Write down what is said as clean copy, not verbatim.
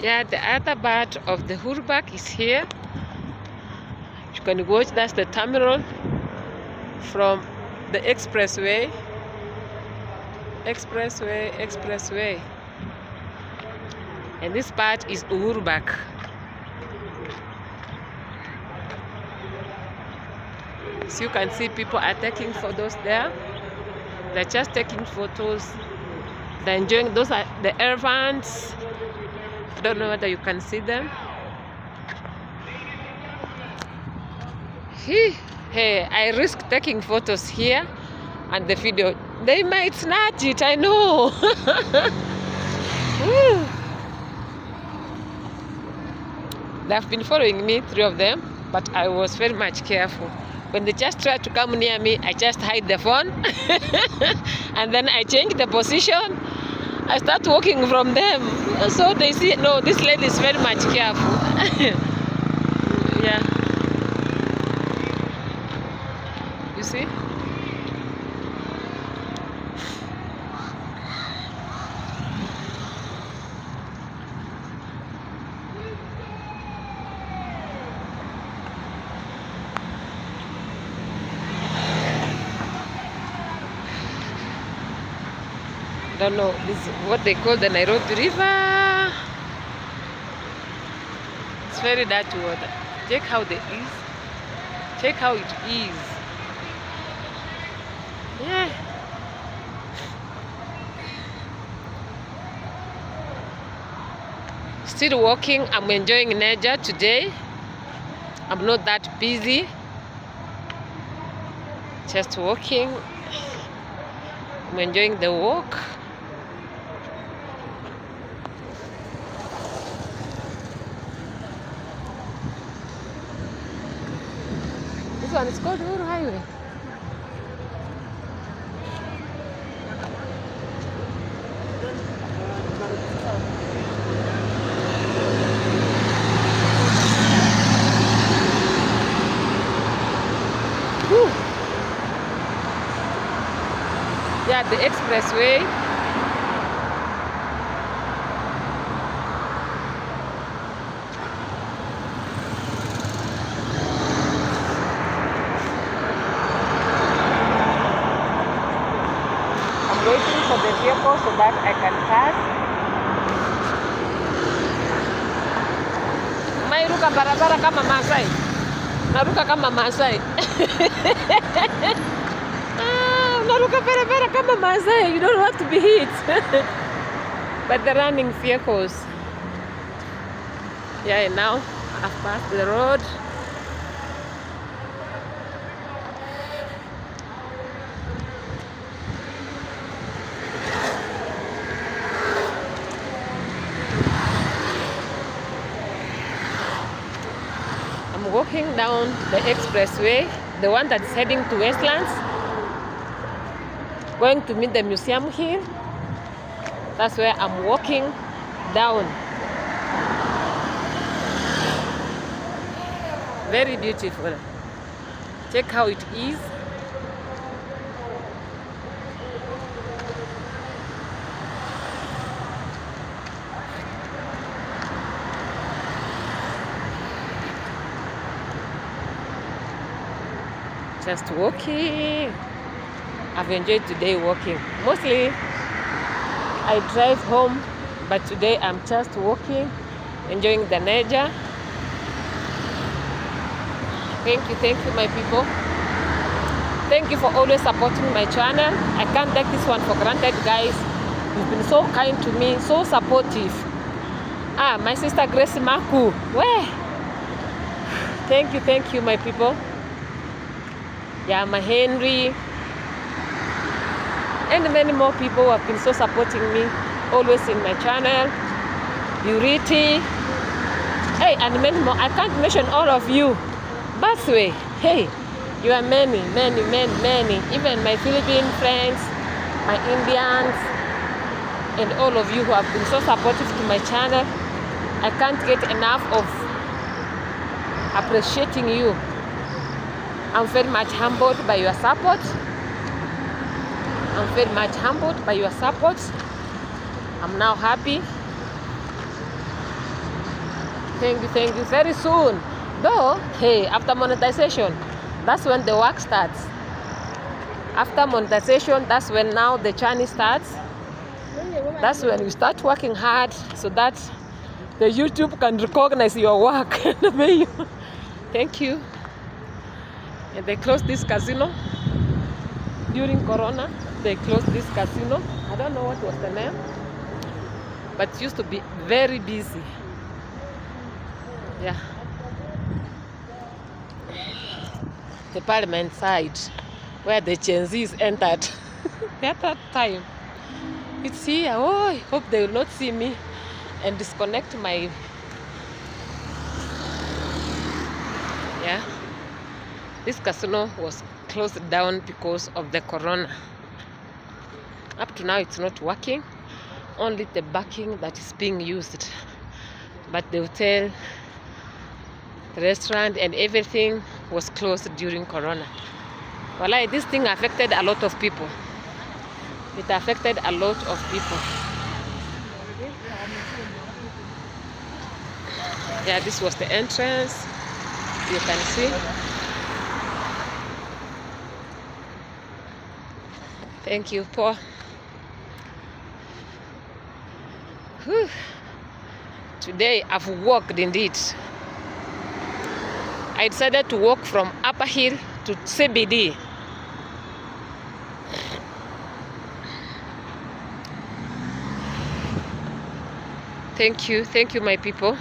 Yeah, the other part of the Hurbach is here. You can watch, that's the terminal from the expressway. Expressway. And this part is Hurbach. So you can see people are taking photos there. They're just taking photos. They're enjoying. Those are the elephants. I don't know whether you can see them. Hey, I risk taking photos here and the video. They might snatch it, I know. They've been following me, 3 of them, but I was very much careful. When they just try to come near me, I just hide the phone. And then I change the position. I start walking from them. So they see, no, this lady is very much careful. Yeah. You see? I don't know, this is what they call the Nairobi River. It's very dirty water. Check how it is. Check how it is. Yeah. Still walking. I'm enjoying nature today. I'm not that busy. Just walking. I'm enjoying the walk. This one is called Uhuru Highway. Yeah, the expressway. I'm waiting for the vehicle so that I can pass. Mairuka barabara kama Masai. Naruka kama Masai. Naruka barabara kama Masai. You don't have to be hit. But the running vehicles. Yeah, now I've passed the road. I'm walking down the expressway, the one that's heading to Westlands, going to meet the museum here. That's where I'm walking down. Very beautiful. Check how it is. Just walking. I've enjoyed today walking. Mostly I drive home, but today I'm just walking, enjoying the nature. Thank you, my people. Thank you for always supporting my channel. I can't take this one for granted, guys. You've been so kind to me, so supportive. My sister Grace Maku. Where? Thank you, my people. Yeah, my Henry. And many more people who have been so supporting me, always in my channel. Purity. Hey, and many more. I can't mention all of you. Busway. Hey, you are many. Even my Philippine friends, my Indians, and all of you who have been so supportive to my channel. I can't get enough of appreciating you. I'm very much humbled by your support. I'm now happy. Thank you. Very soon. Though, hey, after monetization, that's when the work starts. After monetization, that's when now the journey starts. That's when you start working hard so that the YouTube can recognize your work. Thank you. And they closed this casino during Corona. They closed this casino. I don't know what was the name, but it used to be very busy. Yeah. The parliament side where the Gen Zs entered at that time. It's here. Oh, I hope they will not see me and disconnect my... Yeah. This casino was closed down because of the Corona. Up to now, it's not working. Only the backing that is being used. But the hotel, the restaurant, and everything was closed during Corona. Well, this thing affected a lot of people. It affected a lot of people. Yeah, this was the entrance. You can see. Thank you, Paul. Whew. Today I've walked indeed. I decided to walk from Upper Hill to CBD. Thank you, my people.